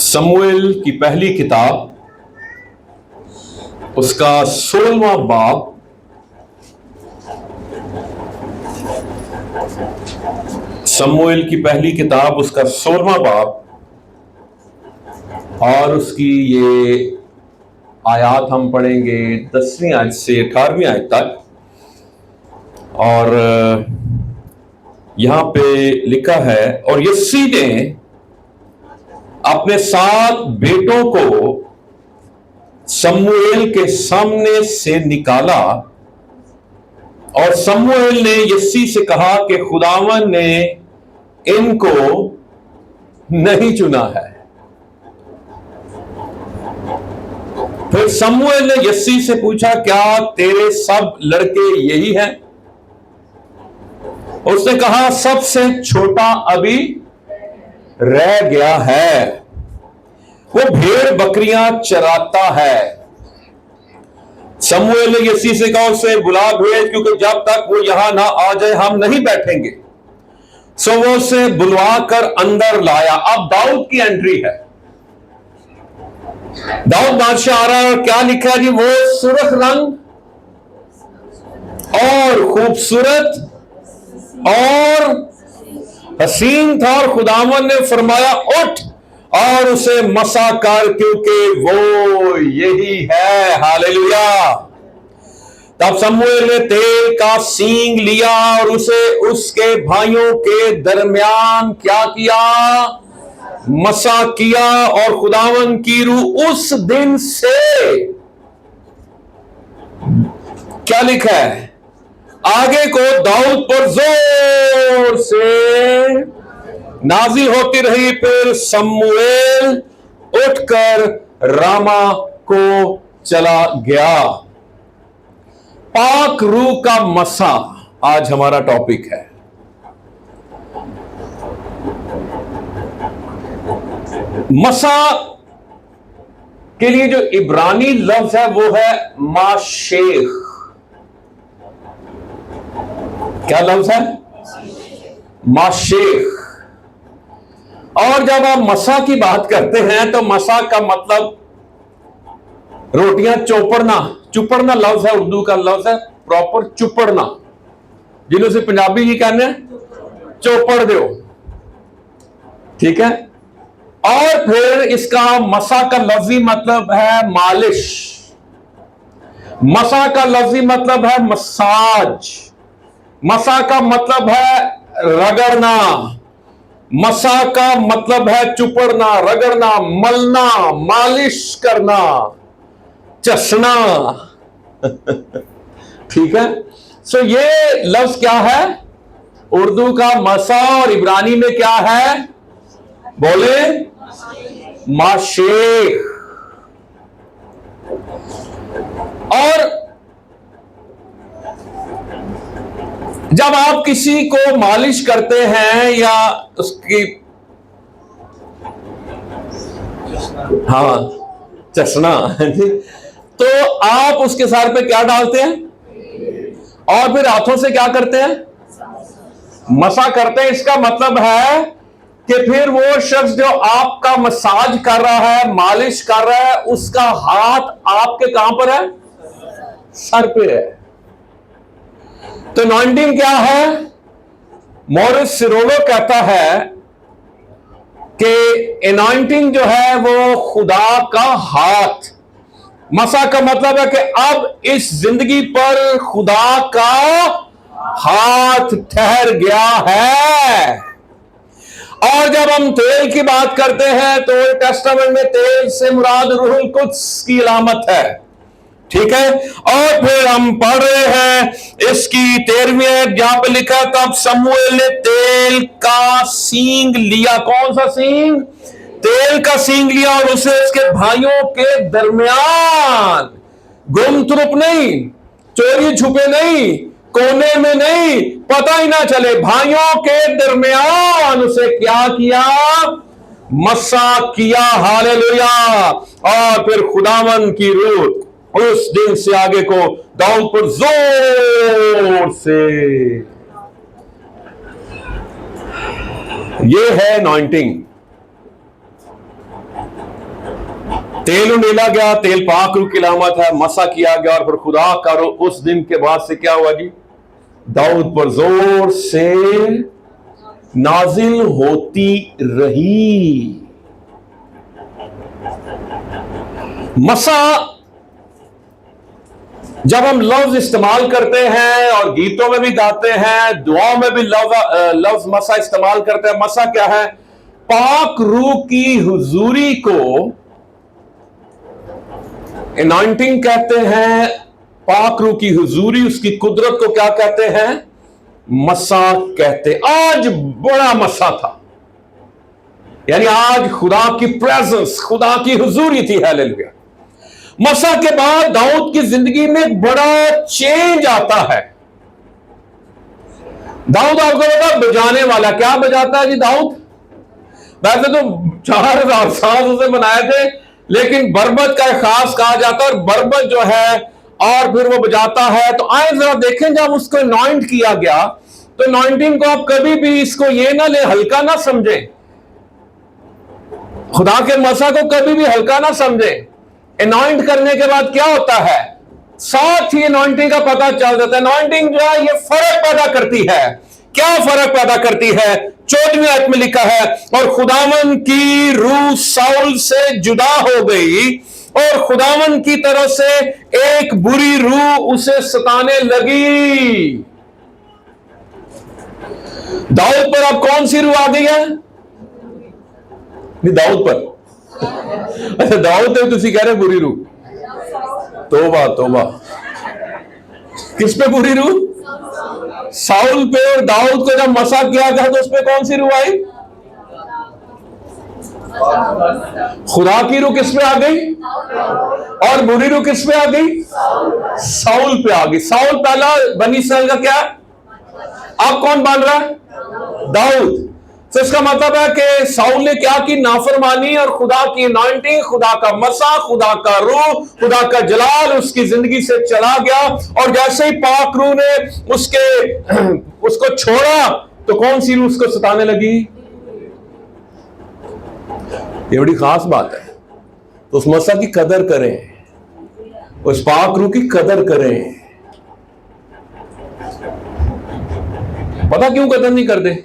शमूएल की पहली किताब, उसका 16वां बाब, शमूएल की पहली किताब उसका 16वां बाब और उसकी ये आयत हम पढ़ेंगे 10वीं आयत से 18वीं आयत तक। और यहां पे लिखा है, और यस्सी ने अपने 7 बेटों को शमूएल के सामने से निकाला और शमूएल ने यस्सी से कहा कि खुदावन ने इनको नहीं चुना है। फिर शमूएल ने यस्सी से पूछा, क्या तेरे सब लड़के यही हैं? उसने कहा, सबसे छोटा अभी रह गया है, वो भेड़ बकरियां चराता है। शमूएल ने यस्सी से कहा, उसे बुला भेज, क्योंकि जब तक वो यहां ना आ जाए हम नहीं बैठेंगे। सो वो उसे बुलवा कर अंदर लाया। अब दाऊद की एंट्री है। दाऊद बादशाह आ रहा है और क्या लिखा है जी? वो सुर्ख रंग और खूबसूरत और हसीन था, और खुदावन ने फरमाया, उठ और उसे मसा कर, क्योंकि वो यही है। हालेलुया। तब शमूएल ने तेल का सींग लिया और उसे उसके भाइयों के दरमियान क्या किया? मसा किया। और खुदावन की रूह उस दिन से, क्या लिखा है आगे को, दाऊद पर जोर से नाजिल होती रही। फिर शमूएल उठकर रामा को चला गया। पाक रूह का मसा आज हमारा टॉपिक है। मसा के लिए जो इब्रानी लफ्ज है वो है माशेख। क्या लफ्ज है? माशेख। और जब आप मसा की बात करते हैं तो मसा का मतलब रोटियां चोपड़ना, चुपड़ना लफ्ज है, उर्दू का लफ्ज है प्रॉपर चुपड़ना, जिन्हों से पंजाबी ही कहने चोपड़ दो, ठीक है। और फिर इसका मसा का लफ्जी मतलब है मालिश। मसा का लफ्जी मतलब है मसाज। मसा का मतलब है रगड़ना। मसा का मतलब है चुपड़ना, रगड़ना, मलना, मालिश करना, चसना। ठीक है। सो ये लफ्ज क्या है? उर्दू का मसा, और इब्रानी में क्या है? बोले, माशेख। और जब आप किसी को मालिश करते हैं या उसकी, हाँ, चसना, तो आप उसके सर पे क्या डालते हैं? और फिर हाथों से क्या करते हैं? मसा करते हैं। इसका मतलब है कि फिर वो शख्स जो आपका मसाज कर रहा है, मालिश कर रहा है, उसका हाथ आपके कहां पर है? सर पे है। तो अनॉइंटिंग क्या है? मॉरिस सिरोलो कहता है कि अनॉइंटिंग जो है वो खुदा का हाथ। मसा का मतलब है कि अब इस जिंदगी पर खुदा का हाथ ठहर गया है। और जब हम तेल की बात करते हैं तो ओल्ड टेस्टामेंट में तेल से मुराद रूहुल कुद्स की अलामत है, ठीक है। और फिर हम पढ़ रहे हैं इसकी 13वीं, जहां पे लिखा, तब शमूएल ने तेल का सींग लिया। कौन सा सींग? तेल का सींग लिया, और उसे उसके भाइयों के दरमियान, गुम तुरुप नहीं, चोरी छुपे नहीं, कोने में नहीं, पता ही ना चले, भाइयों के दरमियान उसे क्या किया? मसा किया। हालेलुया। और फिर खुदावन की रूह उस दिन से आगे को दाऊद पर जोर से, ये है अनॉइंटिंग। तेल उंडेला गया, तेल पाक रूह की अलामत है, मसा किया गया और फिर खुदा का रूह उस दिन के बाद से क्या हुआ जी? दाऊद पर जोर से नाजिल होती रही। मसा जब हम लफ्ज इस्तेमाल करते हैं और गीतों में भी गाते हैं, दुआओं में भी लफ्ज मसा इस्तेमाल करते हैं। मसा क्या है? पाक रूह की हुजूरी को एनॉइंटिंग कहते हैं। पाक रूह की हुजूरी, उसकी कुदरत को क्या कहते हैं? मसा कहते। आज बड़ा मसा था, यानी आज खुदा की प्रेजेंस, खुदा की हुजूरी थी। हालेलुया। मसा के बाद दाऊद की जिंदगी में एक बड़ा चेंज आता है। दाऊद आपको पता बजाने वाला, क्या बजाता है जी दाऊद? वैसे तो 4000 साल उसे बनाए थे, लेकिन बरबत का खास कहा जाता है और बरबत जो है और फिर वो बजाता है। तो आए जरा देखें, जब उसको अनॉइंट किया गया तो अनॉइंटिंग को आप कभी भी इसको ये ना ले, हल्का ना समझें। खुदा के मसा को कभी भी हल्का ना समझें। अनॉइंट करने के बाद क्या होता है? साथ ही अनॉइंटिंग का पता चल जाता है। अनॉइंटिंग जो है ये फर्क पैदा करती है। क्या फर्क पैदा करती है? 14वीं आयत में लिखा है, और खुदावन की रूह साउल से जुदा हो गई और खुदावन की तरफ से एक बुरी रूह उसे सताने लगी। दाऊद पर अब कौन सी रूह आ गई है? नहीं, दाऊद पर। अच्छा, दाऊद तो तुसी कह रहे बुरी रूह। तोबा तोबा। किस पे बुरी रूह? साउल पे। और दाऊद को जब मसा किया गया तो उस पे कौन सी रूह आई? खुदा की रूह किस पे आ गई? और बुरी रूह किस पे आ गई? साउल पे आ गई। साउल पहला बनी इस्राएल का क्या? अब कौन बन रहा है? दाऊद। तो इसका मतलब है कि साउल ने क्या की? नाफरमानी। और खुदा की अनॉइंटिंग, खुदा का मसा, खुदा का रूह, खुदा का जलाल उसकी जिंदगी से चला गया। और जैसे ही पाक रूह ने उसको छोड़ा तो कौन सी रूह उसको सताने लगी? ये बड़ी खास बात है। तो उस मसा की कदर करें, उस पाक रूह की कदर करें। पता क्यों कदर नहीं करते?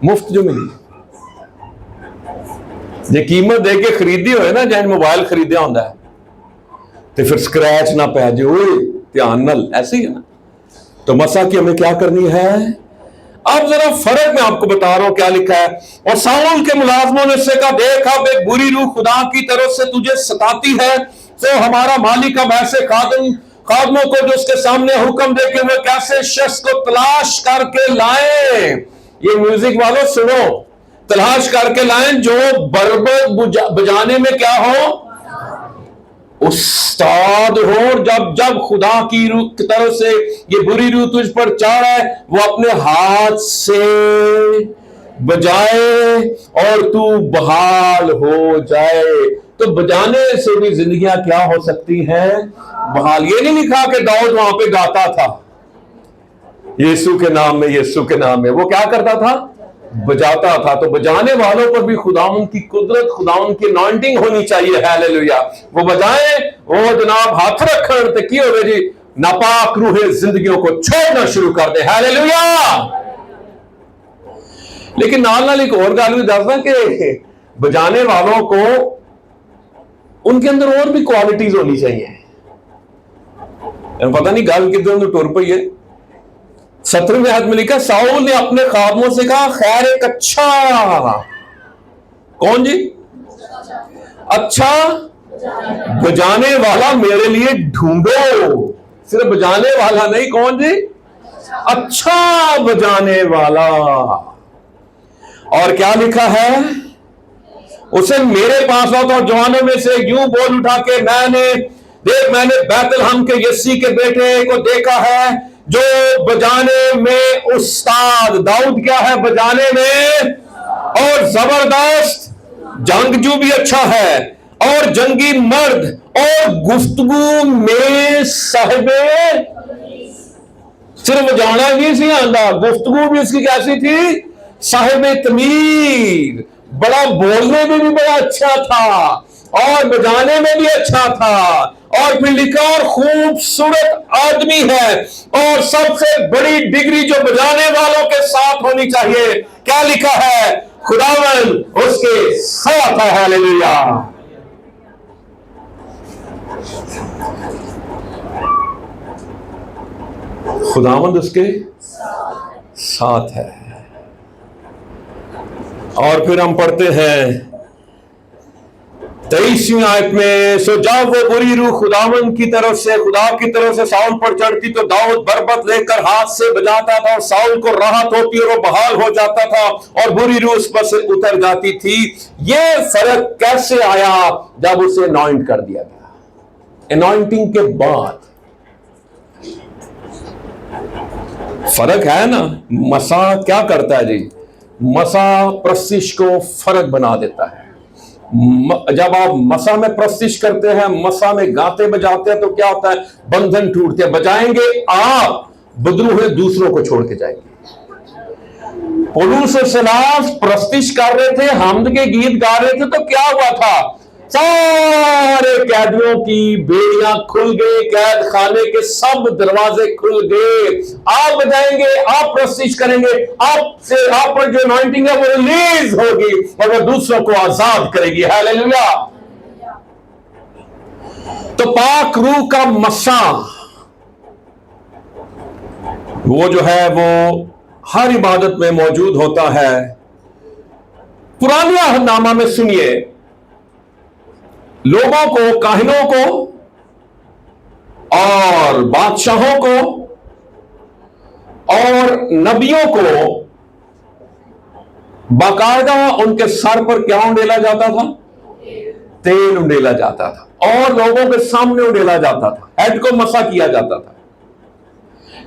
मुफ्त जो मिली जे कीमत दे के खरीदी हो ना, जैन मोबाइल खरीदया होंदा है तो फिर स्क्रैच ना पै जाए, ध्यान नल, ऐसे ही है ना। तो मसा की हमें क्या करनी है? अब जरा फर्क मैं आपको बता रहा हूं क्या लिखा है। और साउल के मुलाजमों ने से कहा, देख अब एक बुरी रूह खुदा की तरफ से तुझे सताती है, तो हमारा मालिक अब ऐसे खादमों को जो उसके सामने हुक्म दे के वो कैसे शख्स को तलाश करके लाए। ये म्यूजिक वालों सुनो, तलाश करके लाएं जो बरबत बजाने में क्या हो? उस्ताद हो। जब खुदा की रूह की तरफ से ये बुरी रूह तुझ पर चढ़ है, वो अपने हाथ से बजाए और तू बहाल हो जाए। तो बजाने से भी जिंदगियां क्या हो सकती हैं? बहाल। ये नहीं लिखा कि दाऊद वहां पे गाता था यीशु के नाम में, यीशु के नाम में। वो क्या करता था? बजाता था। तो बजाने वालों पर भी खुदावंद की कुदरत, खुदावंद की अनॉइंटिंग होनी चाहिए। हालेलुया। वो बजाएं, वो जनाब हाथ रखन ते की होवे जी, नापाक रूहे जिंदगियों को छोड़ना शुरू कर दे। हालेलुया। लेकिन नाल एक और गल भी दसदा कि बजाने वालों को उनके अंदर और भी क्वालिटीज होनी चाहिए। पता नहीं गल किधर टुर पई है। 17वें आयत में लिखा, साउल ने अपने खादमों से कहा, खैर एक अच्छा, कौन जी? अच्छा बजाने वाला मेरे लिए ढूंढो। सिर्फ बजाने वाला नहीं, कौन जी? अच्छा बजाने वाला। और क्या लिखा है? उसे मेरे पास आओ। तो जवानों में से यूं बोल उठा के, मैंने बैतलहम के यस्सी के बेटे को देखा है जो बजाने में उस्ताद। दाऊद क्या है? बजाने में और जबरदस्त जंगजू भी अच्छा है और जंगी मर्द और गुफ्तगू में साहिबे। सिर्फ बजाना भी नहीं आंदा, गुफ्तगू भी उसकी कैसी थी? साहिबे तमीर। बड़ा बोलने में भी बड़ा अच्छा था। और बजाने में भी अच्छा था। और फिर लिखा और खूबसूरत आदमी है, और सबसे बड़ी डिग्री जो बजाने वालों के साथ होनी चाहिए, क्या लिखा है? खुदावन उसके साथ है। हालेलुया। खुदावंद उसके साथ है। और फिर हम पढ़ते हैं 23वीं आयत में, सो जब वो बुरी रूह खुदावंद की तरफ से, खुदा की तरफ से साउल पर चढ़ती तो दाऊद बरबत लेकर हाथ से बजाता था और साउल को राहत होती और वो बहाल हो जाता था और बुरी रूह उस पर से उतर जाती थी। ये फर्क कैसे आया? जब उसे अनॉइंट कर दिया गया। अनॉइंटिंग के बाद फर्क है ना। मसा क्या करता है जी? मसा प्रशिश को फर्क बना देता है। जब आप मसा में प्रशिश करते हैं, मसा में गाते बजाते हैं, तो क्या होता है? बंधन टूटते हैं। बजाएंगे आप, बदलू हुए दूसरों को छोड़ के जाएंगे। पौलुस और सिलास प्रशिश कर रहे थे, हमद के गीत गा रहे थे, तो क्या हुआ था? सारे कैदियों की बेड़ियां खुल गई, कैद खाने के सब दरवाजे खुल गए। आप बजाएंगे, आप प्रशिश करेंगे, आपसे आप पर जो अनॉइंटिंग है वो रिलीज होगी और वो दूसरों को आजाद करेगी। हालेलुया। तो पाक रूह का मसा वो जो है वो हर इबादत में मौजूद होता है। पुराने अहदनामा में सुनिए, लोगों को, काहिनों को और बादशाहों को और नबियों को बाकायदा उनके सर पर क्या उंडेला जाता था? तेल उंडेला जाता था और लोगों के सामने उंडेला जाता था। हेड को मसा किया जाता था।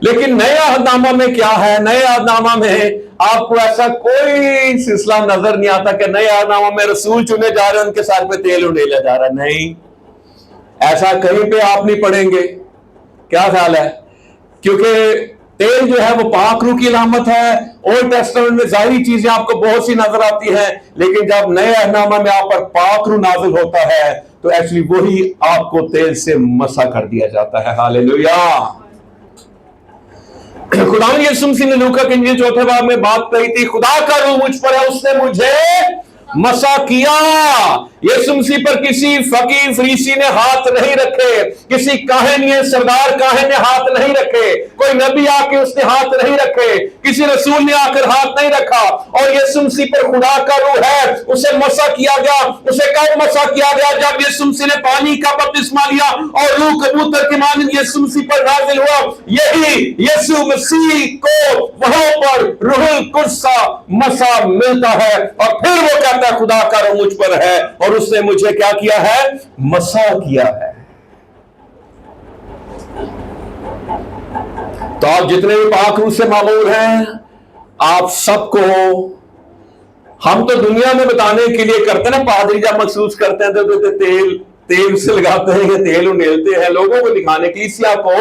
लेकिन नए अहदनामा में क्या है? नए अहदनामा में आपको ऐसा कोई सिलसिला नजर नहीं आता कि नए अहदनामा में रसूल चुने जा रहे हैं, उनके सर पे तेल उंडेला जा रहा है। नहीं, ऐसा कहीं पे आप नहीं पढ़ेंगे। क्या ख्याल है? क्योंकि तेल जो है वो पाक रूह की अलामत है। ओल्ड टेस्टामेंट में जाहिरी चीजें आपको बहुत सी नजर आती हैं, लेकिन जब नए अहदनामा में आप पर पाक रूह नाजिल होता है तो एक्चुअली वही आपको तेल से मसा कर दिया जाता है। हालेलुया। खुदा यीशु मसीह ने लूका के इंजील 4 बाब में बात कही थी, खुदा का रूह मुझ पर है, उसने मुझे मसा किया। यीशु मसीह पर किसी फकीर फरीसी ने हाथ नहीं रखे, किसी काहिन या सरदार काहिन ने हाथ नहीं रखे, कोई नबी आके उसने हाथ नहीं रखे, किसी रसूल ने आकर हाथ नहीं रखा। और यीशु मसीह पर खुदा का रूह है, उसे मसा किया गया। उसे कब मसा किया गया? जब यीशु मसीह ने पानी का बपतिस्मा लिया और रूह कबूतर के मानंद यीशु मसीह पर नाज़िल हुआ। यही यीशु मसीह को वहां पर रूहुल कुद्स का मसा मिलता है और फिर वो कहता है खुदा का रूह मुझ पर है और उसने मुझे क्या किया है? मसा किया है। तो आप जितने भी पाक रूह से मामूर हैं, आप सबको, हम तो दुनिया में बताने के लिए करते ना, पादरी जब महसूस करते हैं तो तेल से लगाते हैं, तेल उंडेलते हैं लोगों को दिखाने के लिए, इसिया को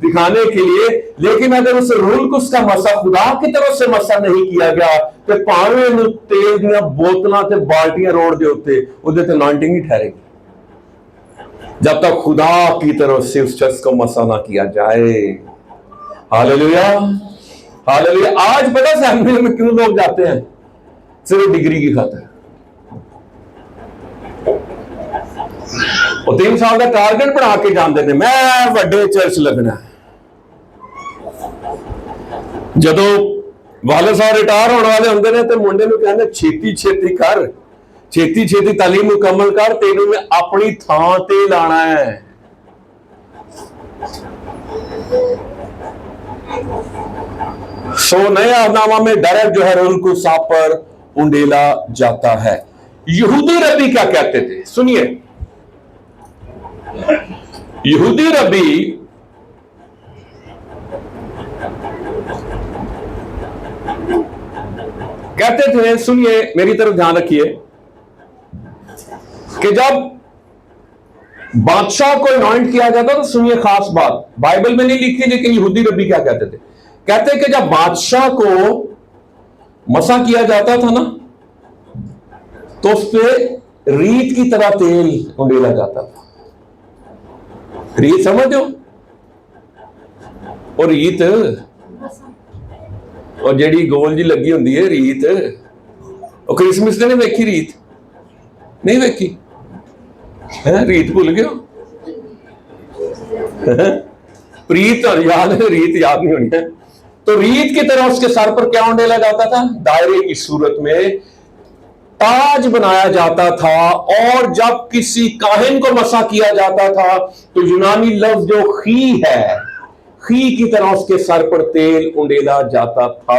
दिखाने के लिए। लेकिन अगर उस रूहुल कुद्स का मसा खुदा की तरफ से मसा नहीं किया गया तो पावे तेल दियां बोतलां ते बाल्टियां रोड दे उत्ते उहदे ते अनॉइंटिंग नहीं ठहरेगी जब तक खुदा की तरफ से उस शख्स को मसा ना किया जाए। Hallelujah, hallelujah. आज पता सेमिनार में क्यों लोग जाते हैं? सिर्फ डिग्री की खातिर। और 3 साल का टारगेट बना के जानते थे, मैं वड्डे चर्च लगना है। जदों वाले साहब रिटायर होने वाले होंगे ने तो मुंडे नूं कहंदे छेती छेती कर, छेती छेती तालीम मुकम्मल कर, तेनू मैं अपनी थां ते लाना है। सो नए अहदनामा में डायरेक्ट जो है रूहुल कुद्स आप पर उंडेला जाता है। यहूदी रबी क्या कहते थे? सुनिए, यहूदी रबी कहते थे, सुनिए मेरी तरफ ध्यान रखिए, कि जब बादशाह को अनॉइंट किया जाता तो सुनिए खास बात, बाइबल में नहीं लिखी लेकिन यहूदी रबी क्या कहते थे? कहते कि जब बादशाह को मसा किया जाता था ना तो उस पे रीत की तरह तेल उंडेला जाता था। रीत समझ हो? और रीत और जेडी गोल जी लगी होंगी है रीत, और क्रिसमस ने नहीं वेखी रीत? नहीं वेखी है? रीत भूल गए हो? प्रीत और याद है, रीत याद नहीं होनी है। तो रीत की तरह उसके सर पर क्या उंडेला जाता था? दायरे की सूरत में ताज बनाया जाता था। और जब किसी काहिन को मसा किया जाता था तो यूनानी लफ्ज जो खी है, खी की तरह उसके सर पर तेल उंडेला जाता था।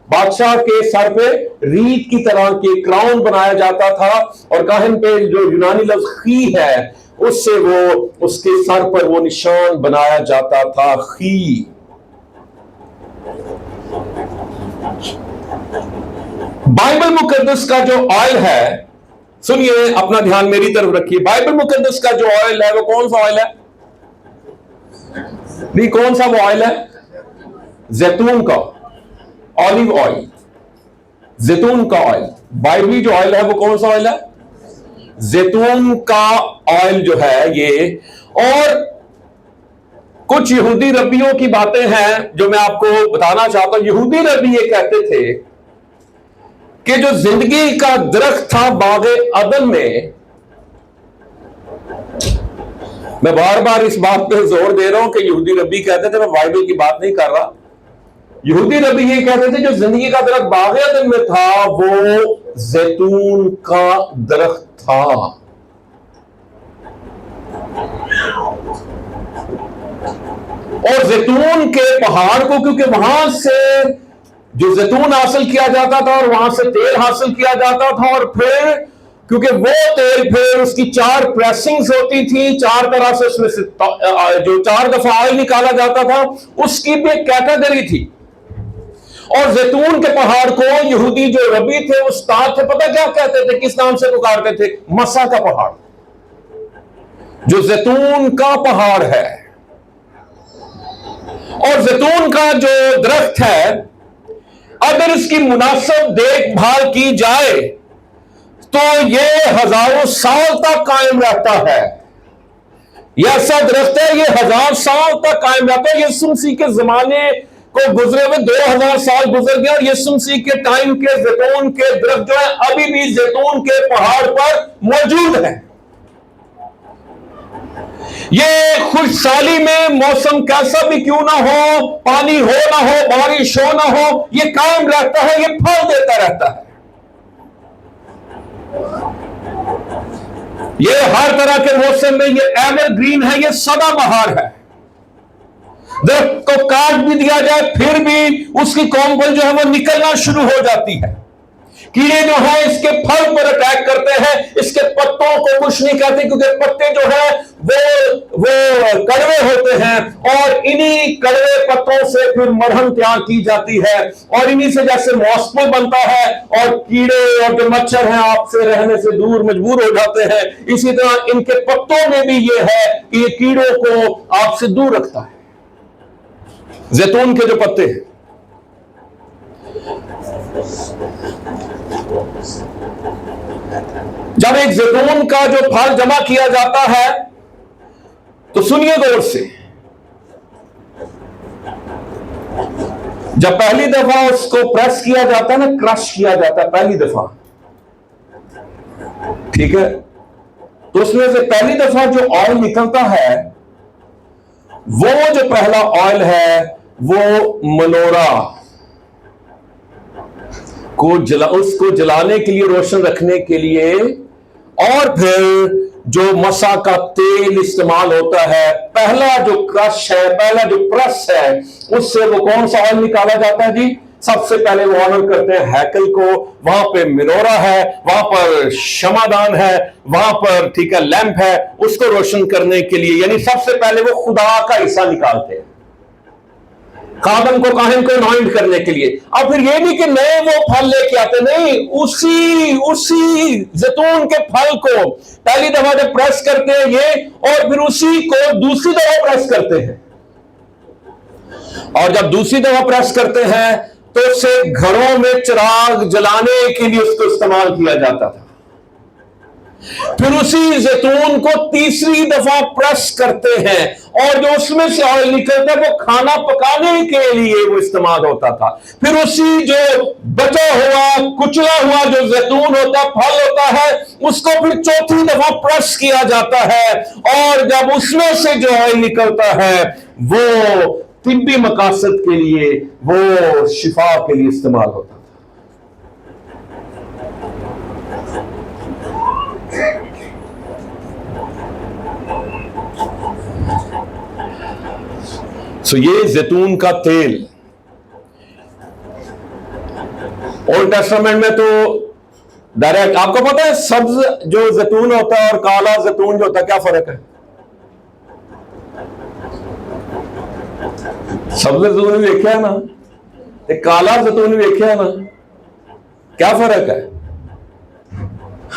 बादशाह के सर पे रीत की तरह के क्राउन बनाया जाता था और काहिन पे जो यूनानी लफ्ज खी है उससे वो उसके सर पर वो निशान बनाया जाता था, खी। बाइबल मुकद्दस का जो ऑयल है, सुनिए, अपना ध्यान मेरी तरफ रखिए। बाइबल मुकद्दस का जो ऑयल है वो कौन सा ऑयल है? नहीं, कौन सा वो ऑयल है? जैतून का, ऑलिव ऑयल, जैतून का ऑयल। बाइबली जो ऑयल है वो कौन सा ऑयल है? जैतून का ऑयल जो है ये। और कुछ यहूदी रब्बियों की बातें हैं जो मैं आपको बताना चाहता हूं। यहूदी रब्बी ये कहते थे कि जो जिंदगी का दरख्त था बागे अदन में, मैं बार बार इस बात पे जोर दे रहा हूं कि यहूदी रब्बी कहते थे, मैं बाइबल की बात नहीं कर रहा। यहूदी रब्बी ये कहते थे जो जिंदगी का दरख्त बागे अदन में था वो जैतून का दरख्त था। और जैतून के पहाड़ को, क्योंकि वहां से जो जैतून हासिल किया जाता था और वहां से तेल हासिल किया जाता था, और फिर क्योंकि वो तेल फिर उसकी 4 प्रेसिंग्स होती थी, 4 तरह से उसमें से जो 4 दफा ऑयल निकाला जाता था, उसकी भी एक कैटेगरी थी। और जैतून के पहाड़ को यहूदी जो रबी थे, उस्ताद थे, पता क्या कहते थे, किस नाम से पुकारते थे? मसा का पहाड़, जो जैतून का पहाड़ है। और जैतून का जो दरख्त है, अगर इसकी मुनासिब देखभाल की जाए तो ये हजारों साल तक कायम रहता है। यह ऐसा दरख्त है, ये 1000 साल तक कायम रहता है। यीशु मसीह के जमाने को गुजरे हुए 2000 साल गुजर गए और यीशु मसीह के टाइम के जैतून के दरख्त जो है अभी भी जैतून के पहाड़ पर मौजूद है। ये खुशहाली में मौसम कैसा भी क्यों ना हो, पानी हो ना हो, बारिश हो ना हो, ये कायम रहता है, ये फल देता रहता है। ये हर तरह के मौसम में ये एवरग्रीन है, ये सदाबहार है। दरख्त को काट भी दिया जाए फिर भी उसकी कोंपल जो है वो निकलना शुरू हो जाती है। कीड़े जो है इसके फल पर अटैक करते हैं, इसके पत्तों को कुछ नहीं कहते, क्योंकि पत्ते जो है वो कड़वे होते हैं और इन्हीं कड़वे पत्तों से फिर मरहम तैयार की जाती है और इन्हीं से जैसे मौसम बनता है और कीड़े और जो मच्छर हैं आपसे रहने से दूर मजबूर हो जाते हैं, इसी तरह इनके पत्तों में भी ये है कि ये कीड़ों को आपसे दूर रखता है। जैतून के जो पत्ते हैं, जब एक जैतून का जो फल जमा किया जाता है तो सुनिए गौर से, जब पहली दफा उसको प्रेस किया जाता है ना, क्रश किया जाता है पहली दफा, ठीक है, तो उसमें से पहली दफा जो ऑयल निकलता है वो जो पहला ऑयल है वो मनोरा को उसको जलाने के लिए, रोशन रखने के लिए, और फिर जो मसा का तेल इस्तेमाल होता है, पहला जो क्रश है, पहला जो प्रेस है, उससे वो कौन सा ऑयल निकाला जाता है जी? सबसे पहले वो ऑनर करते हैं हैकल को, वहां पे मिनोरा है, वहां पर शमादान है, वहां पर ठीक है लैंप है, उसको रोशन करने के लिए, यानी सबसे पहले वो खुदा का हिस्सा निकालते हैं खादम को, काहिन को अनॉइंट करने के लिए। अब फिर ये नहीं कि नए वो फल लेके आते, नहीं, उसी जैतून के फल को पहली दफा जब प्रेस करते हैं ये, और फिर उसी को दूसरी दफा प्रेस करते हैं, और जब दूसरी दफा प्रेस करते हैं तो उससे घरों में चिराग जलाने के लिए उसको इस्तेमाल किया जाता था। फिर उसी जैतून को तीसरी दफा प्रेस करते हैं और जो उसमें से ऑयल निकलता है वो खाना पकाने के लिए वो इस्तेमाल होता था। फिर उसी जो बचा हुआ कुचला हुआ जो जैतून होता फल होता है उसको फिर चौथी दफा प्रेस किया जाता है और जब उसमें से जो ऑयल निकलता है वो तिब्बी मकासद के लिए, वो शिफा के लिए इस्तेमाल होता है। ये जैतून का तेल ओल्ड टेस्टामेंट में तो डायरेक्ट, आपको पता है सब्ज जो जैतून होता है और काला जैतून जो होता है क्या फर्क है? सब्ज जैतून भी देखा है ना, काला जैतून भी देखा है ना, क्या फर्क है?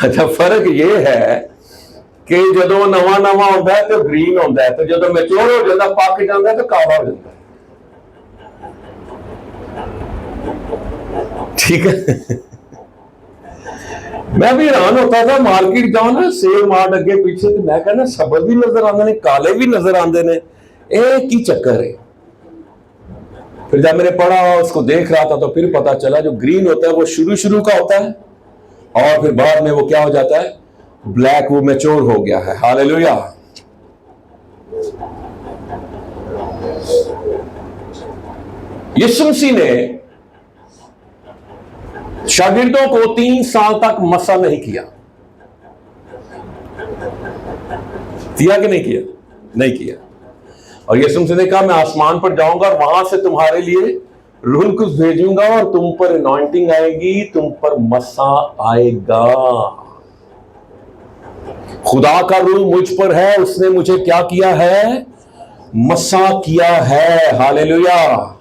अच्छा, फर्क ये है कि जो नवा नवा होता है तो ग्रीन होता है, तो जो मैच्योर हो जाता पक जाता है तो काला हो जाता है। ठीक है। मैं भी हैरान होता था, मार्केट जाओ ना, सेल मार्ट अगे पीछे, तो मैं कहना सब्ज भी नजर आते ने, काले भी नजर आते ने, एक ही चक्कर है। फिर जब मैंने पढ़ा उसको देख रहा था तो फिर पता चला जो ग्रीन होता है वो शुरू का होता है और फिर बाद में वो क्या हो जाता है, ब्लैक, वो मैच्योर हो गया है। हालेलुया। यीशु मसीह ने शागिर्दों को 3 साल तक मसा नहीं किया कि नहीं किया? नहीं किया। और यीशु मसीह ने कहा मैं आसमान पर जाऊंगा और वहां से तुम्हारे लिए रूह कुछ भेजूंगा और तुम पर अनॉइंटिंग आएगी, तुम पर मसा आएगा। खुदा का रूह मुझ पर है, उसने मुझे क्या किया है? मसा किया है। हालेलुया।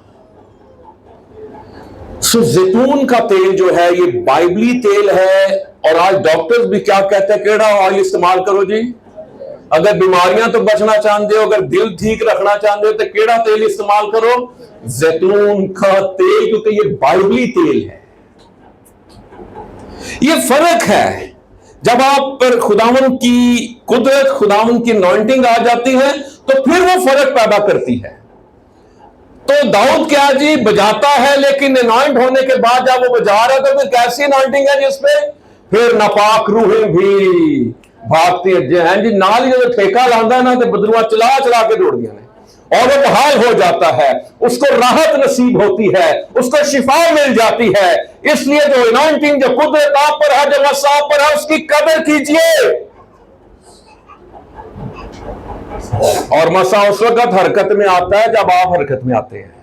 जैतून का तेल जो है ये बाइबली तेल है। और आज डॉक्टर्स भी क्या कहते हैं, केड़ा ऑयल इस्तेमाल करो जी? अगर बीमारियां तो बचना चाहते हो, अगर दिल ठीक रखना चाहते हो तो केड़ा तेल इस्तेमाल करो? जैतून का तेल, क्योंकि ये बाइबली तेल है। ये फर्क है। जब आप पर खुदावन की कुदरत, खुदावन की अनॉइंटिंग आ जाती है तो फिर वो फर्क पैदा करती है। तो दाऊद क्या जी बजाता है, लेकिन अनॉइंट होने के बाद जब वो बजा रहा है तो फिर कैसी अनॉइंटिंग है जिसपे फिर नापाक रूहें भी भागती हैं जी। नाल ही जो ठेका लांदा है ना तो बदरुआ चला चला के दौड़ दिया और वो बहाल हो जाता है, उसको राहत नसीब होती है, उसको शिफा मिल जाती है। इसलिए जो अनॉइंटिंग, जो कुदरत आप पर है, जो मसा आप पर है, उसकी कदर कीजिए। और मसा उस वक्त हरकत में आता है जब आप हरकत में आते हैं।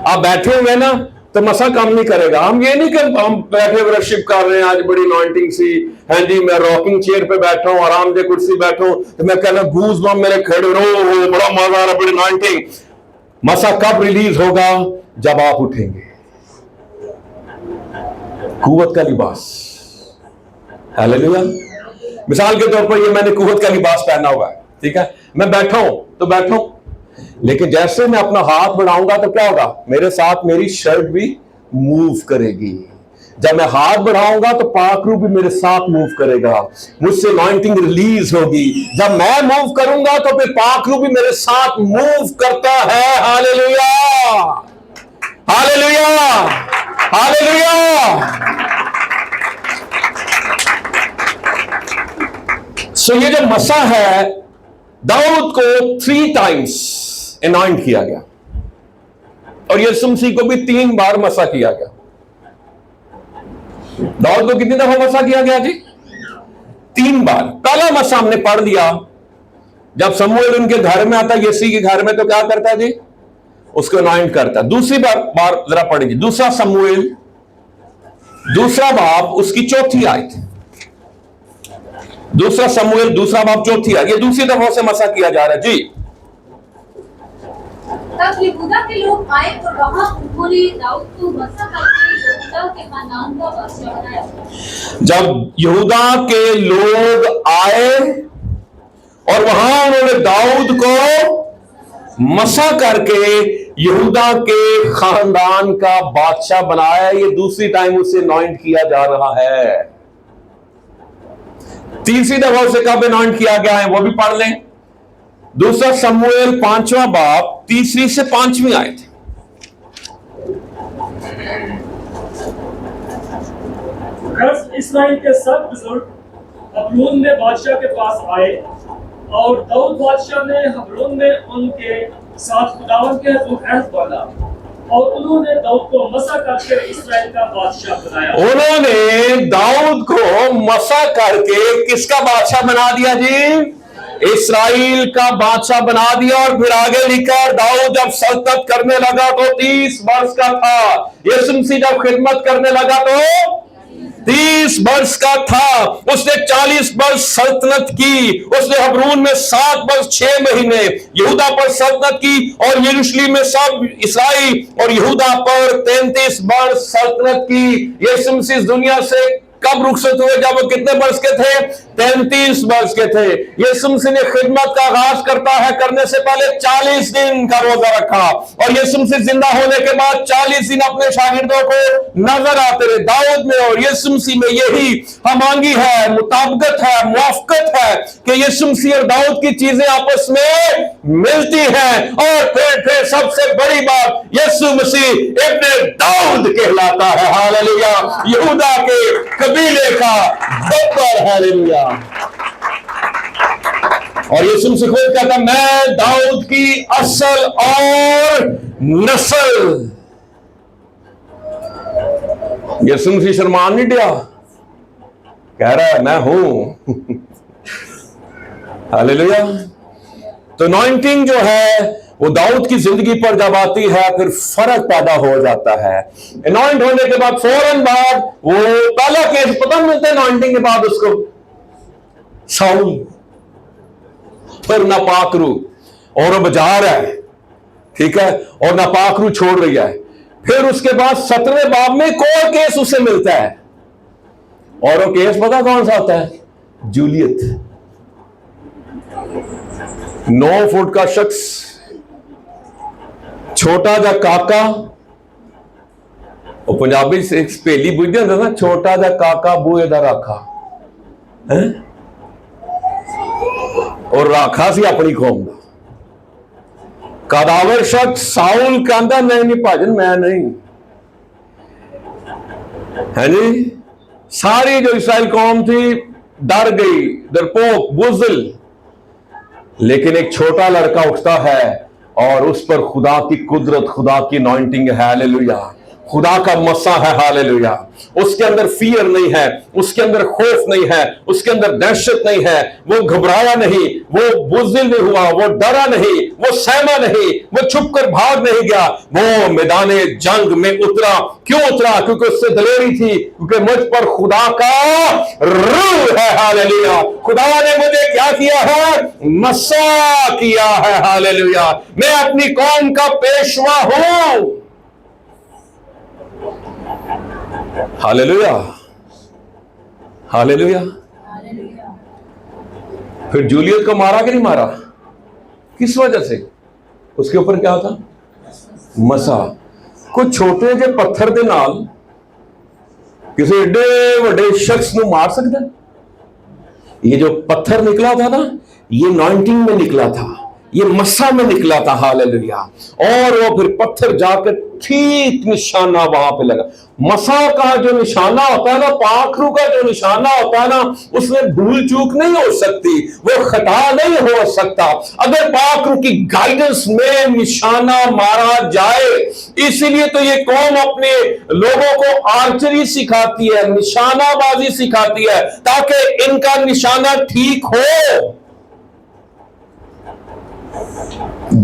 आप बैठे हुए ना तो मसा काम नहीं करेगा। हम ये नहीं कर, हम बैठे वर्शिप कर रहे हैं, आज बड़ी अनॉइंटिंग सी है जी, मैं रॉकिंग चेयर पे बैठा हूं, आराम से कुर्सी बैठा हूं, तो मैं कहना गूज बम मेरे खड़े रो, बड़ा मजा आ रहा, बड़ी अनॉइंटिंग। मसा कब रिलीज होगा? जब आप उठेंगे। कुव्वत का लिबास। हालेलुया। मिसाल के तौर पर ये मैंने कुव्वत का लिबास पहना हुआ है, ठीक है, मैं बैठा हूं तो बैठा हूं, लेकिन जैसे मैं अपना हाथ बढ़ाऊंगा तो क्या होगा? मेरे साथ मेरी शर्ट भी मूव करेगी। जब मैं हाथ बढ़ाऊंगा तो पाक रूह भी मेरे साथ मूव करेगा, मुझसे अनॉइंटिंग रिलीज होगी। जब मैं मूव करूंगा तो फिर पाक रूह भी मेरे साथ मूव करता है। हालेलुया, हालेलुया, हालेलुया। सो ये जो मसा है, दाऊद को 3 टाइम्स अनॉइंट किया गया और यीशु मसीह को भी 3 बार मसा किया गया। दाऊद को कितनी दफा मसा किया गया जी? 3 बार। पहला मसा हमने पढ़ लिया जब समूएल उनके घर में आता, यीशु के घर में, तो क्या करता है जी? उसको अनॉइंट करता। दूसरी बार जरा पढ़िए, दूसरा समूएल 2 बाब उसकी 4थी आयत। दूसरा समूएल 2 बाब 4थी आयत। ये दूसरी दफा से मसा किया जा रहा है जी। तब यहूदा के लोग आए और वहां उन्होंने दाऊद को मसा करके यहूदा के खानदान का बादशाह बनाया। जब यहूदा के लोग आए और वहां उन्होंने दाऊद को मसा करके यहूदा के खानदान का बादशाह बनाया। ये दूसरी टाइम उसे अनॉइंट किया जा रहा है। तीसरी दफा उसे कब अनॉइंट किया गया है वो भी पढ़ लें। दूसरा शमूएल 5वां बाब 3 से 5 आयत। इस्राएल के सब बुजुर्ग हबरोन में बादशाह के पास आए और दाऊद बादशाह ने हबरोन में उनके साथ खुदावन के अहद बांधा और उन्होंने दाऊद को मसा करके इस्राएल का बादशाह बनाया। उन्होंने दाऊद को मसा करके किसका बादशाह बना दिया जी? इस्राएल का बादशाह बना दिया। और फिर आगे लिखा दाऊद जब सल्तनत करने लगा तो 30 वर्ष का था। यीशु मसीह जब खिदमत करने लगा तो 30 वर्ष का था। उसने 40 वर्ष सल्तनत की। उसने हबरून में 7 वर्ष 6 महीने यहूदा पर सल्तनत की और यरूशलेम में सब इस्राएल और यहूदा पर 33 वर्ष सल्तनत की। यीशु मसीह इस दुनिया से कब रुखसत हुए? जब वो कितने वर्ष के थे? 33 वर्ष के थे। यीशु मसीह ने खिदमत का आगाज करने से पहले 40 दिन का रोजा रखा और यीशु मसीह जिंदा होने के बाद 40 दिन अपने शागिर्दों को नजर आते रहे। दाऊद में और यीशु मसीह में यही हमांगी है, मुताबिकत है, मुआफकत है कि यीशु मसीह और दाऊद की चीजें आपस में मिलती हैं। और फिर सबसे बड़ी बात, यीशु मसीह इब्ने दाऊद कहलाता है। हालेलुया। यहूदा के कबीले का बब्बर। हालेलुया। और यीशु मसीह खुद कहता मैं दाऊद की असल और नस्ल। यीशु मसीह शर्मान नहीं दिया, कह रहा है मैं हूं। हालेलुया। तो अनॉइंटिंग जो है वो दाऊद की जिंदगी पर जब आती है फिर फर्क पैदा हो जाता है। अनॉइंट होने के बाद फौरन बाद वो पहला केस पता मिलता है अनॉइंटिंग के बाद उसको, शाऊल। फिर नापाक रूह और वो बाजार है, ठीक है, और नापाक रूह छोड़ रही है। फिर उसके बाद 17वें बाब में कोई केस उसे मिलता है और वो केस पता कौन सा होता है? जूलियत। 9 फुट का शख्स, छोटा जा काका। और पंजाबी से एक पहेली बुझदे होंदे ना, छोटा जा काका बूहे दा राखा है। और राखा सी अपनी कौम दा। कदावर शख्स साउल कहता नहीं भाजन मैं नहीं है जी। सारी जो इस्राएल कौम थी डर गई, डरपोक, बुज़दिल। लेकिन एक छोटा लड़का उठता है और उस पर खुदा की कुदरत, खुदा की अनॉइंटिंग है। हालेलुया। खुदा का मसा है। हालेलुया। उसके अंदर फियर नहीं है, उसके अंदर खौफ नहीं है, उसके अंदर दहशत नहीं है। वो घबराया नहीं, वो बुज़दिल नहीं हुआ, वो डरा नहीं, वो सहमा नहीं, वो छुप कर भाग नहीं गया। वो मैदाने जंग में उतरा। क्यों उतरा? क्योंकि उससे दलेरी थी, क्योंकि मुझ पर खुदा का रूह है। हालेलुया। खुदा ने मुझे क्या किया है? मसा किया है। हालेलुया। मैं अपनी कौम का पेशवा हूं। हालेलुया। हालेलुया। फिर जूलियत को मारा कि नहीं मारा? किस वजह से? उसके ऊपर क्या था? मसा। कुछ छोटे जे पत्थर दे नाल किसी एडे बड़े शख्स को मार सकता है? ये जो पत्थर निकला था ना, ये अनॉइंटिंग में निकला था, ये मसा में निकला था। हालेलुया। और वो फिर पत्थर जाकर ठीक निशाना वहां पे लगा। मसा का जो निशाना होता है ना, पाक रूह का जो निशाना होता है ना, उसमें भूल चूक नहीं हो सकती, वो खता नहीं हो सकता अगर पाक रूह की गाइडेंस में निशाना मारा जाए। इसीलिए तो ये कौम अपने लोगों को आर्चरी सिखाती है, निशानाबाजी सिखाती है, ताकि इनका निशाना ठीक हो।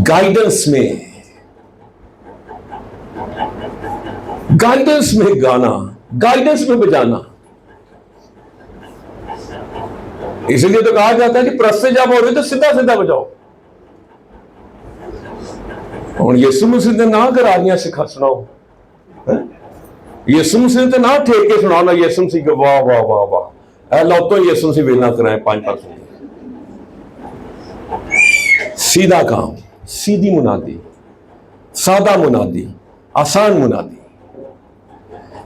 गाइडेंस में गाना, गाइडेंस में बजाना। इसलिए तो कहा जाता है कि प्रश्न जब हो रहे तो सीधा सीधा बजाओ। और यीशु मसीह ने ना करारियां सिखा सुनाओ, यीशु मसीह ने तो ना ठेक के सुनाओ ना। यीशु मसीह के वाह वाह वाह वाह, लो तो यीशु मसीह बेना कराए 5%। सीधा काम, सीधी मुनादी, सादा मुनादी, आसान मुनादी।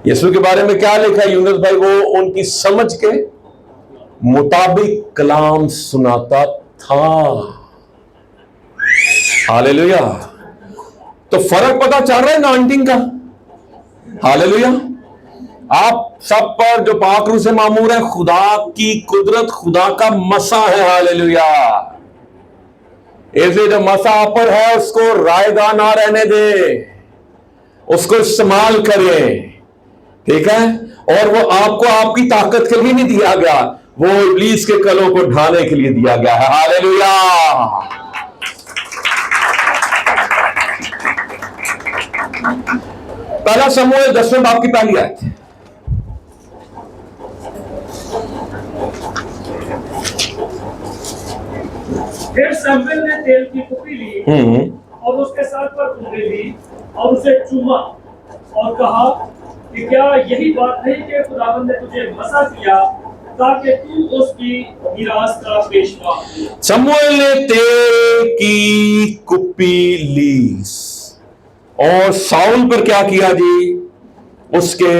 यीशु के बारे में क्या लिखा है यूनुस भाई? वो उनकी समझ के मुताबिक कलाम सुनाता था। हालेलुया। तो फर्क पता चल रहा है अनॉइंटिंग का। हालेलुया। आप सब पर जो पाक रूह से मामूर है, खुदा की कुदरत, खुदा का मसा है। हालेलुया। ऐसे जो मसा आप पर है उसको रायगा ना रहने दे, उसको इस्तेमाल करें, ठीक है। और वो आपको आपकी ताकत के लिए नहीं दिया गया, वो इब्लीस के कलों को ढाने के लिए दिया गया है। हालेलुया। पहला समूह 10वें बाब की पहली आयत। फिर शमूएल ने तेल की कुप्पी ली और उसके सर पर उंगली ली और उसे चूमा और कहा कि क्या यही बात नहीं कि खुदावंद ने तुझे मसा किया ताकि तू उसकी मीरास का पेशवा हो। शमूएल ने तेल की कुप्पी ली और साउल पर क्या किया जी? उसके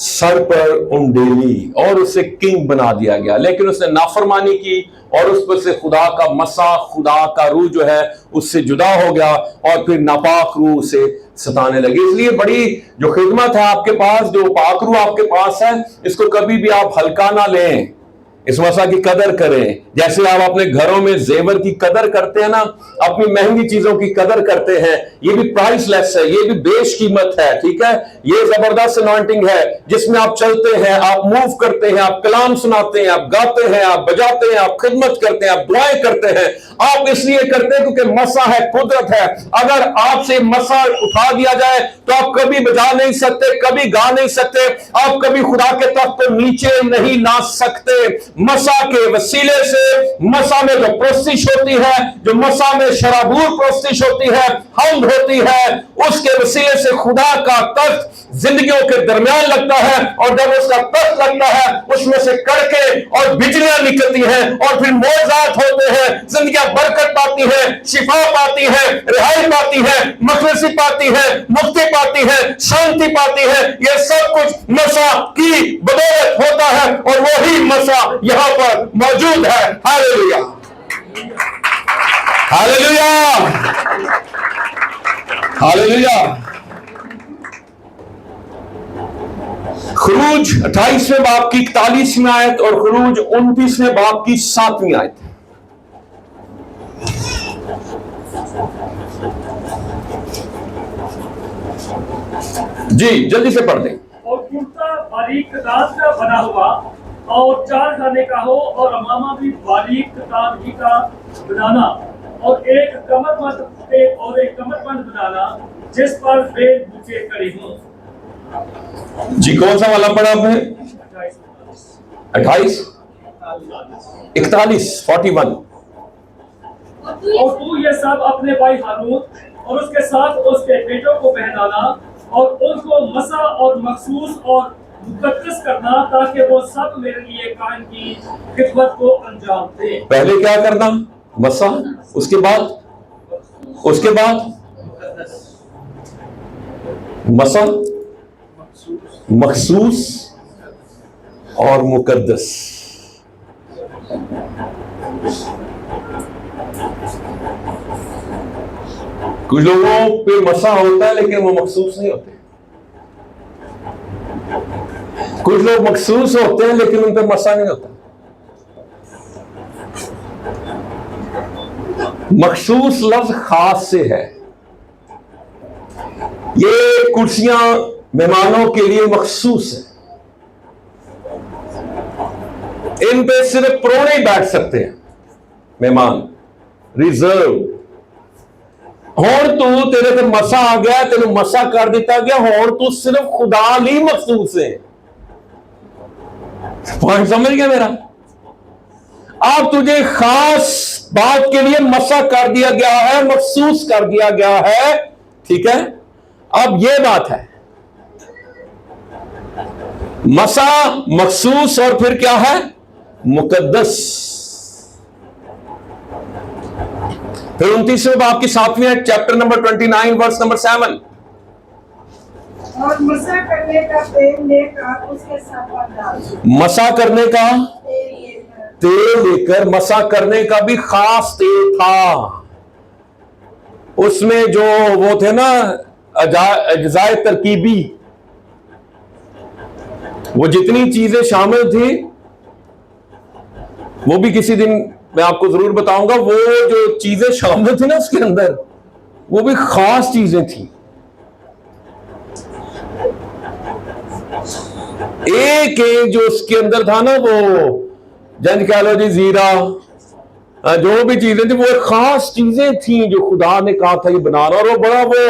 सर पर उंडेली और उसे किंग बना दिया गया। लेकिन उसने नाफरमानी की और उस पर से खुदा का मसा, खुदा का रूह जो है उससे जुदा हो गया और फिर नापाक रूह उसे सताने लगी। इसलिए बड़ी जो खिदमत है आपके पास, जो पाक रूह आपके पास है, इसको कभी भी आप हल्का ना लें, इस मसा की कदर करें। जैसे आप अपने घरों में जेवर की कदर करते हैं ना, अपनी महंगी चीजों की कदर करते हैं, ये भी प्राइसलेस है, ये भी बेशकीमत है, ठीक है। ये जबरदस्त अनॉइंटिंग है जिसमें आप चलते हैं, आप मूव करते हैं, आप कलाम सुनाते हैं, आप गाते हैं, आप बजाते हैं, आप खिदमत करते हैं, आप दुआएं करते हैं। आप इसलिए करते हैं क्योंकि मसा है, कुदरत है। अगर आपसे मसा उठा दिया जाए तो आप कभी बजा नहीं सकते, कभी गा नहीं सकते, आप कभी खुदा के तख्त को नीचे नहीं ला सकते। मसा के वसीले से, मसा में जो प्रस्तिश होती है, जो मसा में शराबूर प्रस्तिश होती है, हमद होती है, उसके वसीले से खुदा का तख्त जिंदगियों के दरमियान लगता है। और जब उसका तख्त लगता है उसमें से कड़के और बिजलियां निकलती हैं और फिर मौजात होते हैं, जिंदगियां बरकत पाती हैं, शिफा पाती हैं, रिहाई पाती हैं, मखलसी पाती हैं, मुक्ति पाती हैं, शांति पाती है। यह सब कुछ मसा की बदौलत होता है और वही मसा यहां पर मौजूद है। हालेलुया, हालेलुया, हालेलुया। खुरूज 28वें बाब की 41वीं आयत और खुरूज 29वें बाब की 7वीं आयत। जी जल्दी से पढ़ दें। और कुर्ता बारीक दांत का बना हुआ और 4 खाने का हो और अमामा भी बारीक तांगी का बनाना और एक कमरबंद बनाना जिस पर बेल बूटे खड़े हों। जी कौन सा वाला पढ़ा आपने? 28, 41, 41। और तू ये सब अपने भाई हारून और उसके साथ उसके बेटों को पहनाना और उनको मसा और मखसूस और मुकद्दस करना ताकि वो सब मेरे लिए कायम की खिदमत को अंजाम दे। पहले क्या करना? मसा, उसके बाद मसा, मखसूस और मुकद्दस। कुछ लोगों पे मसा होता है लेकिन वो मखसूस नहीं होते। कुछ लोग मखसूस होते हैं लेकिन उन पे मसा नहीं होता। मखसूस लफ्ज खास से है। ये कुर्सियां मेहमानों के लिए मखसूस है, इन पे सिर्फ प्रोणे ही बैठ सकते हैं, मेहमान रिजर्व। और तू तेरे पे मसा आ गया, तेरे मसा कर दिता गया, और तू सिर्फ खुदा ही मखसूस है। पॉइंट समझ गया मेरा? अब तुझे खास बात के लिए मसा कर दिया गया है, मखसूस कर दिया गया है, ठीक है। अब यह बात है, मसा, मखसूस और फिर क्या है? मुकद्दस। फिर 29वें बाब की 7वीं आयत, चैप्टर नंबर 29 वर्स नंबर 7। और मसा करने का तेल लेकर उसके सर पर डाल। मसा करने का तेल लेकर मसा करने का भी खास तेल था। उसमें जो वो थे ना अज्जाए तरकीबी, वो जितनी चीजें शामिल थी वो भी किसी दिन मैं आपको जरूर बताऊंगा। वो जो चीजें शामिल थी ना उसके अंदर, वो भी खास चीजें थी। एक एक जो उसके अंदर था ना, वो जंज कह लो जी, जीरा, जो भी चीजें थी वो खास चीजें थी जो खुदा ने कहा था ये बना रहा, और वो बड़ा वो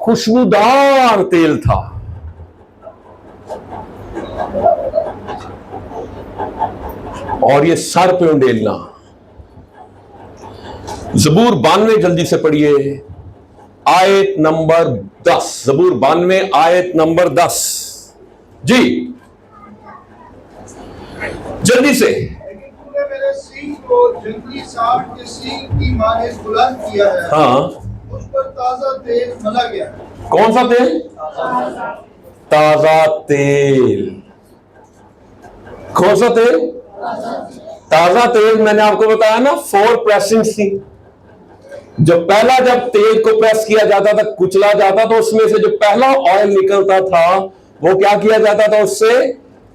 खुशबूदार तेल था। और ये सर पे उंडेलना। ज़बूर 92 जल्दी से पढ़िए, आयत नंबर 10। ज़बूर 92 आयत नंबर 10 जी, जल्दी से। लेकिन तूने मेरे सींग को जंगली सांड के सींग की माने बुलंद किया है। हाँ, उस पर ताजा तेल मला गया है। कौन सा तेल? ताजा तेल। कौन सा तेल? ताजा तेल। मैंने आपको बताया ना 4 प्रेसिंग्स थी। जब तेल को प्रेस किया जाता था, कुचला जाता था, उसमें से जो पहला ऑयल निकलता था वो क्या किया जाता था? उससे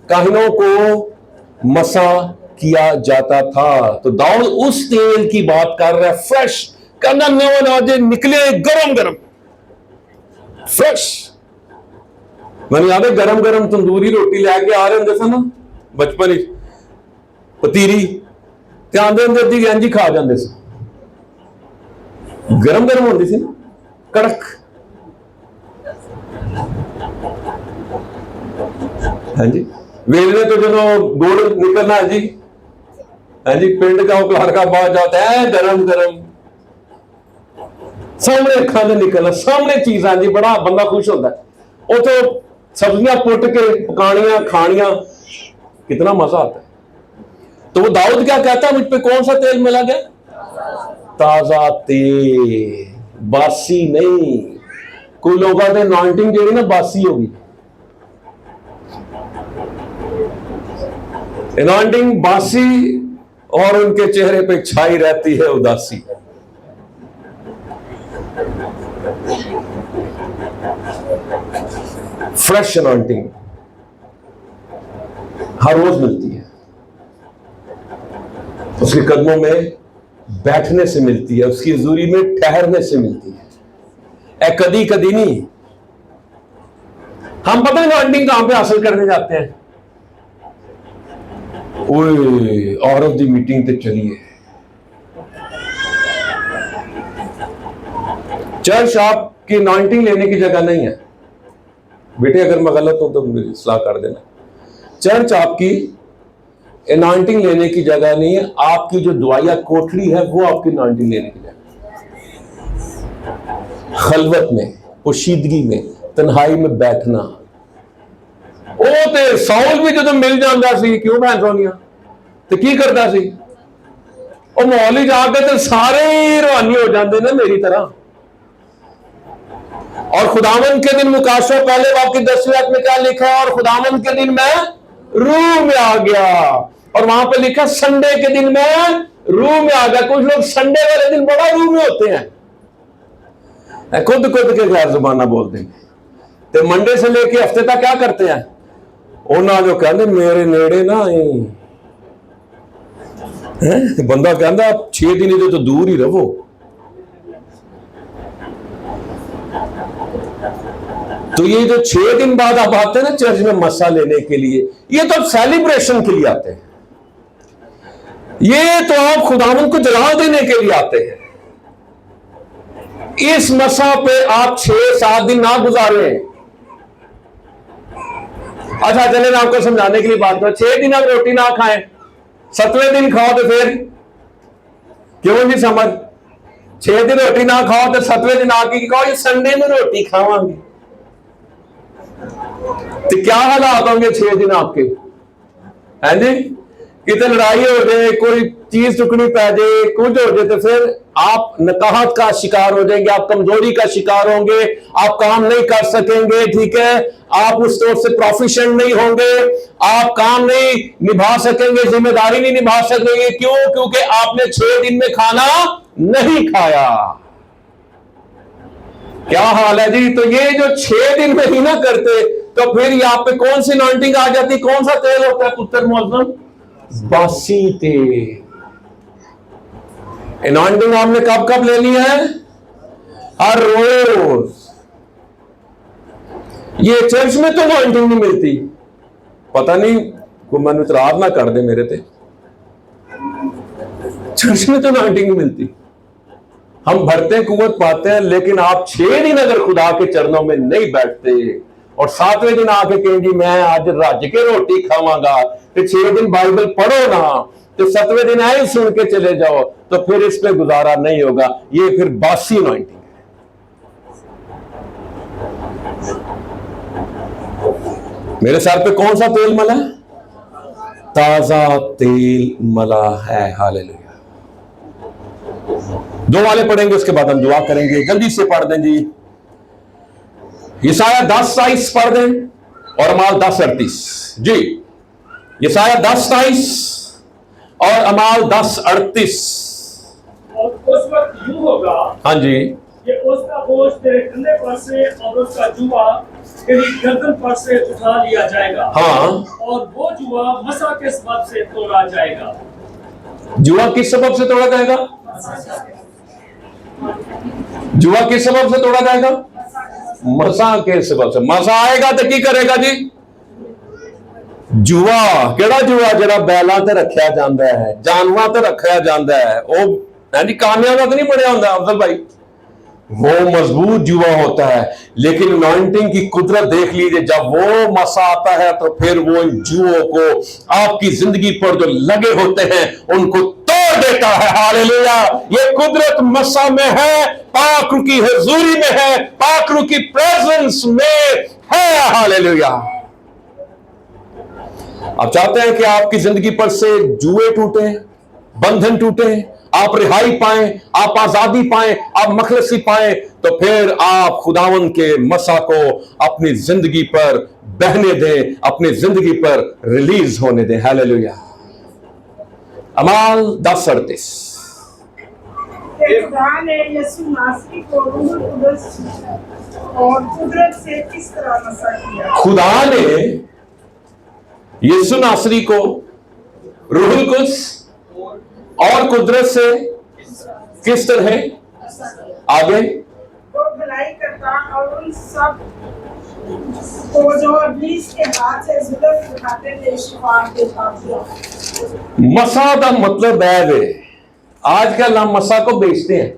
काहिनों को मसा किया जाता था। तो दाऊद उस तेल की बात कर रहा है, फ्रेश करना, नए निकले गरम गरम फ्रेश। मैंने याद है गरम गरम तंदूरी रोटी लैके आ रहे होंगे सन ना बचपन पतीरी ते आंदे अंदर दी गंजी खा जाते सन। गरम गरम होती सी ना, कड़क। हाँ जी, वेलने तो जो गुड़ निकलना है जी, हाँ जी, पिंड का उकलार का बात जाता है गरम गरम सामने अखा ने निकलना, सामने चीजा जी, बड़ा बंदा खुश होता है। वो तो सब्जियां पुट के पकानियां खानियां, कितना मजा आता है। तो वो दाऊद क्या कहता है, मुझ पे कौन सा तेल मिला गया? ताजा तेल, बासी नहीं। कोई लोग आते अनॉइंटिंग जी ना बासी होगी, अनॉइंटिंग बासी, और उनके चेहरे पे छाई रहती है उदासी। फ्रेश अनॉइंटिंग हर रोज मिलती है, उसके कदमों में बैठने से मिलती है, उसकी हजूरी में ठहरने से मिलती है। कदी कदी नहीं। हम पता है अनॉइंटिंग कहां पे हासिल करने जाते हैं? ओए औरत दी मीटिंग पे चलिए। चर्च आपकी अनॉइंटिंग लेने की जगह नहीं है बेटे, अगर मैं गलत हूं तो मेरी सलाह कर देना। चर्च आपकी अनॉइंटिंग लेने की जगह नहीं है। आपकी जो दुआया कोठरी है वो आपकी अनॉइंटिंग लेने की जगह। खलवत में, पोशीदगी में, तन्हाई में बैठना। ओ ते साउल भी जो मिल जाता सी, क्यों भैन सोनिया, तो की करता सी? ओ माहौल ही जाके तो सारे ही रूहानी हो जाते ना मेरी तरह। और खुदावन के दिन मुकाशो पहले बाब की 10वीं आयत में क्या लिखा है? और खुदावन के दिन मैं रूह में आ गया। और वहां पे लिखा संडे के दिन मैं रूह में आ गया। कुछ लोग संडे वाले दिन बड़ा रूह में होते हैं, खुद के गैर जुबाना बोलते हैं। तो मंडे से लेके हफ्ते तक क्या करते हैं? उन्होंने जो कहते मेरे नेड़े ना बंदा कहता 6 दिन तो दूर ही रहो। तो ये जो 6 दिन बाद आप आते हैं ना चर्च में मसा लेने के लिए, ये तो आप सेलिब्रेशन के लिए आते हैं। ये तो आप खुदावन को जला देने के लिए आते हैं। इस मसा पे आप 6-7 दिन ना गुजारें। अच्छा चले मैं आपको समझाने के लिए बात करूं। 6 दिन आप रोटी ना खाएं, 7वें दिन खाओ तो फिर क्यों नहीं समझ? 6 दिन रोटी ना खाओ तो 7वें दिन आके कहो ये संडे में रोटी खावांगे, तो क्या हालात होंगे 6 दिन आपके? हैं जी? कितने लड़ाई हो जाए, कोई चीज टुकड़ी पै जाए, कुछ हो जाए, तो फिर आप नकाहत का शिकार हो जाएंगे, आप कमजोरी का शिकार होंगे, आप काम नहीं कर सकेंगे, ठीक है, आप उस तौर से प्रोफिशिएंट नहीं होंगे, आप काम नहीं निभा सकेंगे, जिम्मेदारी नहीं निभा सकेंगे। क्यों? क्योंकि आपने 6 दिन में खाना नहीं खाया। क्या हाल है जी? तो ये जो 6 दिन में ही ना करते, तो फिर यहाँ पे कौन सी अनॉइंटिंग आ जाती? कौन सा तेल होता है पुत्र मुअज्जम? बासी तेल। अनॉइंटिंग आपने कब कब लेनी है? हर रोज। ये चर्च में तो अनॉइंटिंग नहीं मिलती, पता नहीं कोई मन इतराज ना कर दे मेरे ते, चर्च में तो अनॉइंटिंग नहीं मिलती। हम भरते हैं, कुवत पाते हैं, लेकिन आप 6 दिन अगर खुदा के चरणों में नहीं बैठते और 7वें दिन आके कहें जी मैं आज रज के रोटी खावांगा, तो 6 दिन बाइबल पढ़ो ना, तो 7वें दिन आए सुन के चले जाओ, तो फिर इस पे गुजारा नहीं होगा। ये फिर बासी अनॉइंटिंग है। मेरे सर पे कौन सा तेल मला है? ताजा तेल मला है। हालेलुया। 2 वाले पढ़ेंगे, उसके बाद हम दुआ करेंगे। जल्दी से पढ़ दें जी। यशायाह 10:27 पढ़ दें और अमाल 10:38 जी। यशायाह 10:27 और अमाल 10:38। और उस वक्त यूं होगा, हाँ जी, कि उसका बोझ तेरे कंधे पर से और उसका जुआ तेरी गर्दन पर से उठा लिया जाएगा। हाँ। और वो जुआ मसा के सबब से तोड़ा जाएगा। जुआ किस सबब से तोड़ा जाएगा? जुआ किस सबब से तोड़ा जाएगा? मसा के सबब से। मसा आएगा तो की करेगा जी? जुआ केड़ा जुआ? जरा बैलों ते रखा जाता है, जानवर ते रखा जाता है, वो यानी कानिया का तो नहीं पढ़िया होता अफजल भाई, वो मजबूत जुआ होता है। लेकिन अनॉइंटिंग की कुदरत देख लीजिए, जब वो मसा आता है तो फिर वो इन जुओं को आपकी जिंदगी पर जो लगे होते हैं उनको तोड़ देता है। हालेलुया। ये कुदरत मसा में है, पाक रूह की हुजूरी में है, पाक रूह की प्रेजेंस में है। हालेलुया। आप चाहते हैं कि आपकी जिंदगी पर से जुए टूटे, बंधन टूटे, आप रिहाई पाएं, आप आजादी पाएं, आप मखलसी पाएं, तो फिर आप खुदावन के मसा को अपनी जिंदगी पर बहने दें, अपनी जिंदगी पर रिलीज होने दें। हालेलुया। अमाल 10:38। खुदा ने यीशु मसीह को रूह कुदस और कुदरत से किस तरह मसा किया? खुदा ने यीशु नासरी को रूहुल कुद्स और कुदरत से किस तरह आगे? वो भलाई करता और उन सब को जो इब्लीस के हाथ से जुल्म उठाते थे शिफा देता था। मसा का मतलब है वे आजकल हम मसा को बेचते हैं।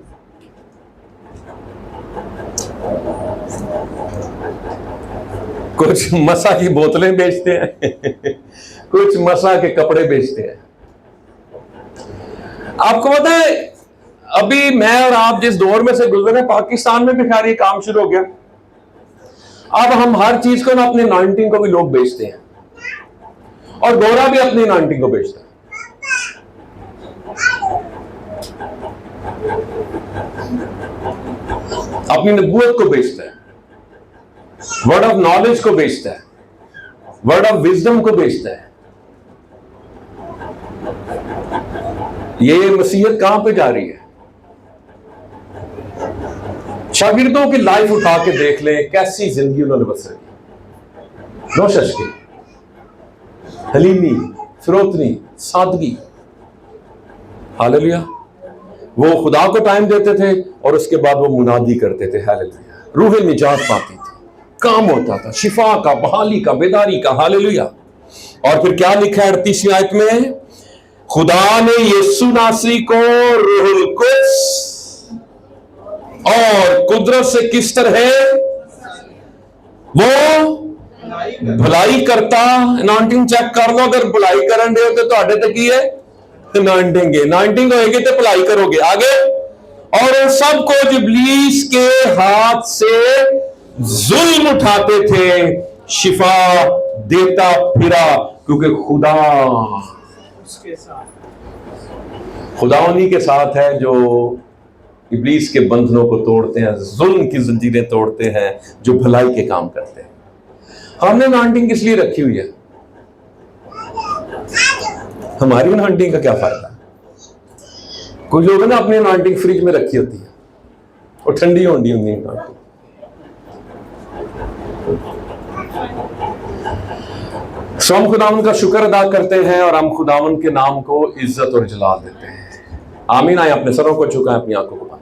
कुछ मसा की बोतलें बेचते हैं कुछ मसा के कपड़े बेचते हैं। आपको पता है अभी मैं और आप जिस दौर में से गुजरे हैं, पाकिस्तान में भी खैर ये काम शुरू हो गया। अब हम हर चीज को ना अपने 19 को भी लोग बेचते हैं और गोरा भी अपनी 19 को बेचता है। अपनी नबूवत को बेचता है, वर्ड ऑफ नॉलेज को बेचता है, वर्ड ऑफ विजडम को बेचता है। ये मसीहत कहां पे जा रही है? शागिर्दों की लाइफ उठा के देख लें, कैसी जिंदगी उन्होंने बसरी। नौशश की हलीमी, फिरोतनी, सादगी। हालेलुया। वो खुदा को टाइम देते थे और उसके बाद वो मुनादी करते थे। हालेलुया। रूह निजात पाती थी, काम होता था, शिफा का, बहाली का, बेदारी का। हालेलुया। और फिर क्या लिखा है 38वीं आयत में? खुदा ने यीशु नासरी को रूहुल कुद्स और कुदरत से किस तरह वो भलाई करता। अनॉइंटिंग चेक कर लो, अगर भलाई करन दे तो ਤੁਹਾਡੇ ਤੇ ਕੀ है? अनॉइंटिंग है। अनॉइंटिंग होएगी तो भलाई करोगे। आगे, और उन सबको इब्लीस के हाथ से जुल्म उठाते थे शिफा देता फिरा, क्योंकि खुदा उसके साथ। खुदा उन्हीं के साथ है जो इब्लीस के बंधनों को तोड़ते हैं, जुल्म की जंजीरें तोड़ते हैं, जो भलाई के काम करते हैं। हमने अनाउंटिंग किस लिए रखी हुई है? हमारी अनाउंटिंग का क्या फायदा? कुछ लोग ना अपनी अनाउंटिंग फ्रिज में रखी होती है और ठंडी होंडी होती है अनाउंटिंग। सो हम खुदावन का शुक्र अदा करते हैं और हम खुदावन के नाम को इज्जत और जलाल देते हैं। आमीन। आए अपने सरों को झुकाएं, अपनी आंखों को बंद